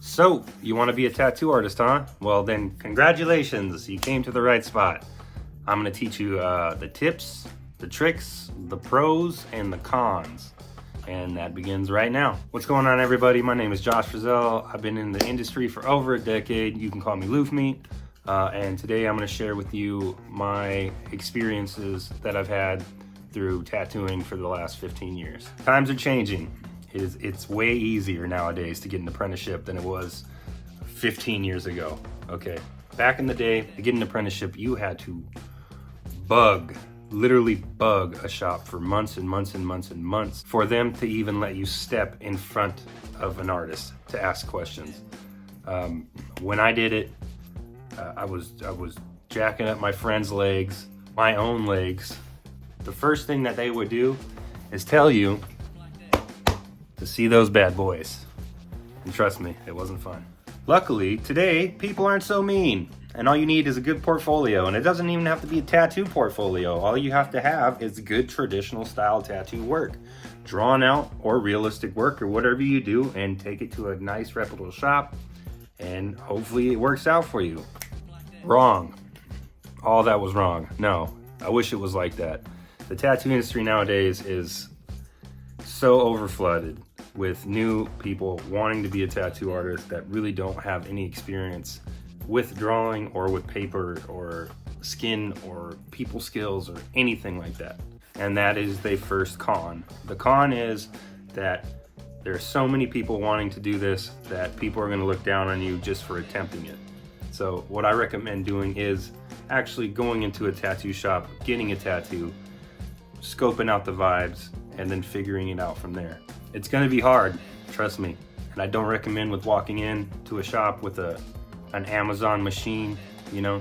So, you want to be a tattoo artist, huh? Well, then congratulations, you came to the right spot. I'm going to teach you the tips, the tricks, the pros, and the cons. And that begins right now. What's going on, everybody? My name is Josh Frizzell. I've been in the industry for over a decade. You can call me Loof Meat. And today I'm going to share with you my experiences that I've had through tattooing for the last 15 years. Times are changing. It's way easier nowadays to get an apprenticeship than it was 15 years ago. Okay, back in the day, to get an apprenticeship, you had to literally bug a shop for months and months and months and months for them to even let you step in front of an artist to ask questions. When I did it, I was jacking up my friends' legs, my own legs. The first thing that they would do is tell you to see those bad boys. And trust me, it wasn't fun. Luckily, today, people aren't so mean. And all you need is a good portfolio. And it doesn't even have to be a tattoo portfolio. All you have to have is good traditional style tattoo work. Drawn out or realistic work or whatever you do, and take it to a nice reputable shop. And hopefully it works out for you. Wrong. All that was wrong. No, I wish it was like that. The tattoo industry nowadays is so overflooded with new people wanting to be a tattoo artist that really don't have any experience with drawing or with paper or skin or people skills or anything like that. And that is the first con. The con is that there are so many people wanting to do this that people are going to look down on you just for attempting it. So what I recommend doing is actually going into a tattoo shop, getting a tattoo, scoping out the vibes, and then figuring it out from there. It's gonna be hard, trust me. And I don't recommend with walking in to a shop with an Amazon machine, you know.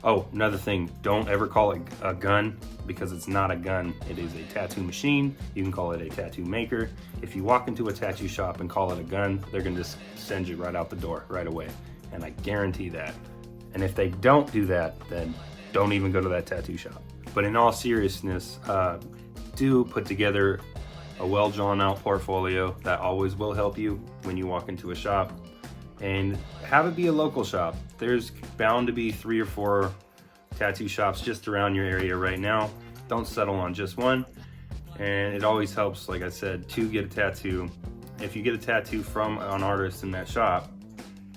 Oh, another thing, don't ever call it a gun, because it's not a gun. It is a tattoo machine. You can call it a tattoo maker. If you walk into a tattoo shop and call it a gun, they're gonna just send you right out the door right away. And I guarantee that. And if they don't do that, then don't even go to that tattoo shop. But in all seriousness, do put together a well drawn out portfolio. That always will help you when you walk into a shop, and have it be a local shop. There's bound to be 3 or 4 tattoo shops just around your area right now. Don't settle on just one. And it always helps, like I said, to get a tattoo. If you get a tattoo from an artist in that shop,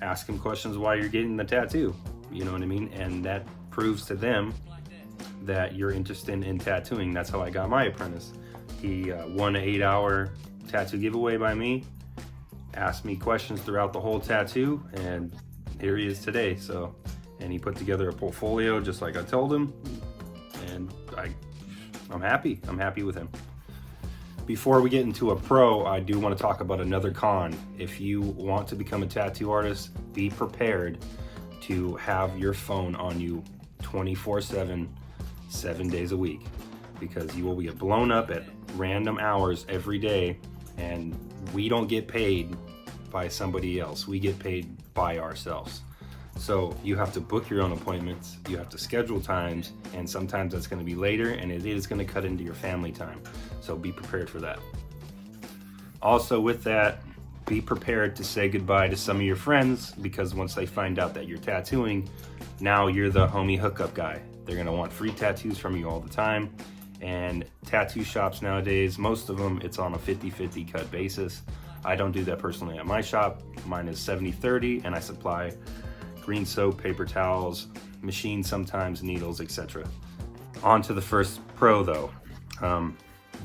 ask him questions while you're getting the tattoo. You know what I mean? And that proves to them that you're interested in tattooing. That's how I got my apprentice. He won an 8-hour tattoo giveaway by me, asked me questions throughout the whole tattoo, and here he is today. And he put together a portfolio just like I told him, and I'm happy with him. Before we get into a pro, I do want to talk about another con. If you want to become a tattoo artist, be prepared to have your phone on you 24/7, 7 days a week, because you will get blown up at random hours every day, and we don't get paid by somebody else. We get paid by ourselves. So you have to book your own appointments, you have to schedule times, and sometimes that's going to be later, and it is going to cut into your family time. So be prepared for that. Also with that, be prepared to say goodbye to some of your friends, because once they find out that you're tattooing, now you're the homie hookup guy. They're gonna want free tattoos from you all the time. And tattoo shops nowadays, most of them, it's on a 50-50 cut basis. I don't do that personally at my shop. Mine is 70-30, and I supply green soap, paper towels, machines sometimes, needles, etc. On to the first pro though.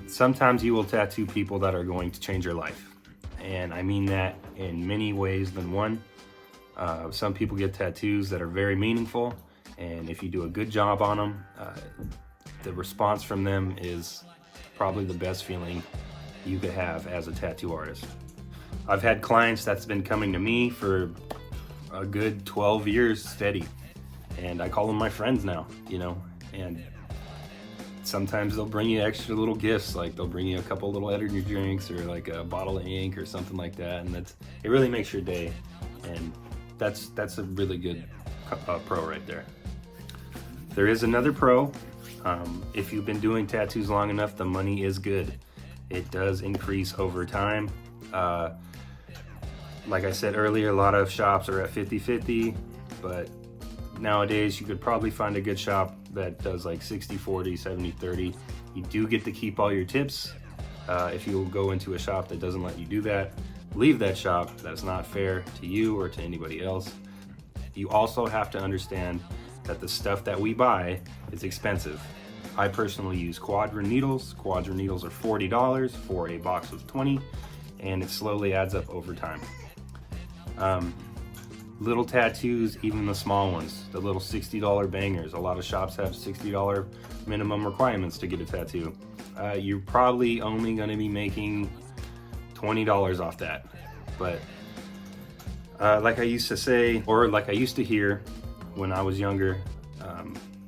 Sometimes you will tattoo people that are going to change your life. And I mean that in many ways than one. Some people get tattoos that are very meaningful, and if you do a good job on them, the response from them is probably the best feeling you could have as a tattoo artist. I've had clients that's been coming to me for a good 12 years steady, and I call them my friends now, you know. And sometimes they'll bring you extra little gifts, like they'll bring you a couple little energy drinks or like a bottle of ink or something like that, and it really makes your day. And that's a really good pro right there. There is another pro. If you've been doing tattoos long enough, the money is good. It does increase over time. Like I said earlier, a lot of shops are at 50-50, but nowadays you could probably find a good shop that does like 60-40, 70-30. You do get to keep all your tips. If you go into a shop that doesn't let you do that, leave that shop. That's not fair to you or to anybody else. You also have to understand that the stuff that we buy is expensive. I personally use Quadra needles. Quadra needles are $40 for a box of 20, and it slowly adds up over time. Little tattoos, even the small ones, the little $60 bangers. A lot of shops have $60 minimum requirements to get a tattoo. You're probably only going to be making $20 off that. But like I used to say, or like I used to hear when I was younger,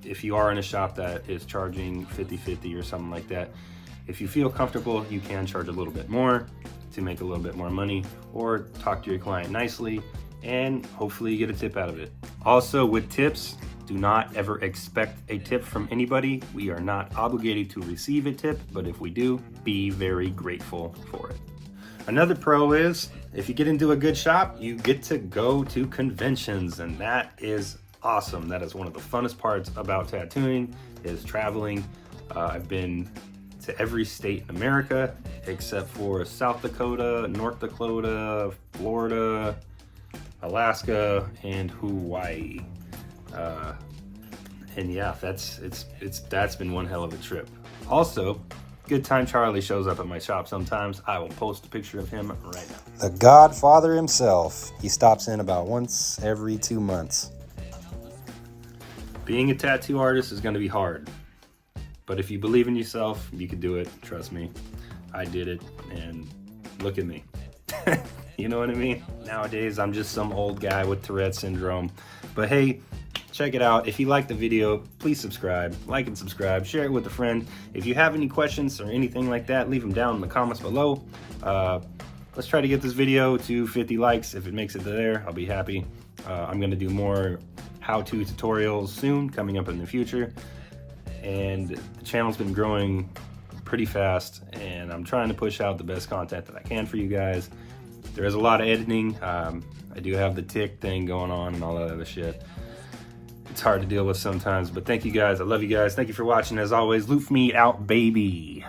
if you are in a shop that is charging 50-50 or something like that, if you feel comfortable, you can charge a little bit more to make a little bit more money, or talk to your client nicely and hopefully you get a tip out of it. Also, with tips, do not ever expect a tip from anybody. We are not obligated to receive a tip, but if we do, be very grateful for it. Another pro is, if you get into a good shop, you get to go to conventions, and that is awesome. That is one of the funnest parts about tattooing, is traveling. I've been to every state in America except for South Dakota, North Dakota, Florida, Alaska, and Hawaii. And yeah, that's been one hell of a trip. Also, Good Time Charlie shows up at my shop sometimes. I will post a picture of him right now. The Godfather himself. He stops in about once every 2 months. Being a tattoo artist is going to be hard, but if you believe in yourself, you can do it. Trust me, I did it, and look at me. You know what I mean? Nowadays, I'm just some old guy with Tourette syndrome. But hey, check it out. If you liked the video, please subscribe, like and subscribe, share it with a friend. If you have any questions or anything like that, leave them down in the comments below. Let's try to get this video to 50 likes. If it makes it to there, I'll be happy. I'm gonna do more how-to tutorials soon, coming up in the future. And the channel's been growing pretty fast, and I'm trying to push out the best content that I can for you guys. There is a lot of editing. I do have the tick thing going on and all that other shit. It's hard to deal with sometimes, but thank you guys. I love you guys. Thank you for watching. As always, Loof Me out, baby.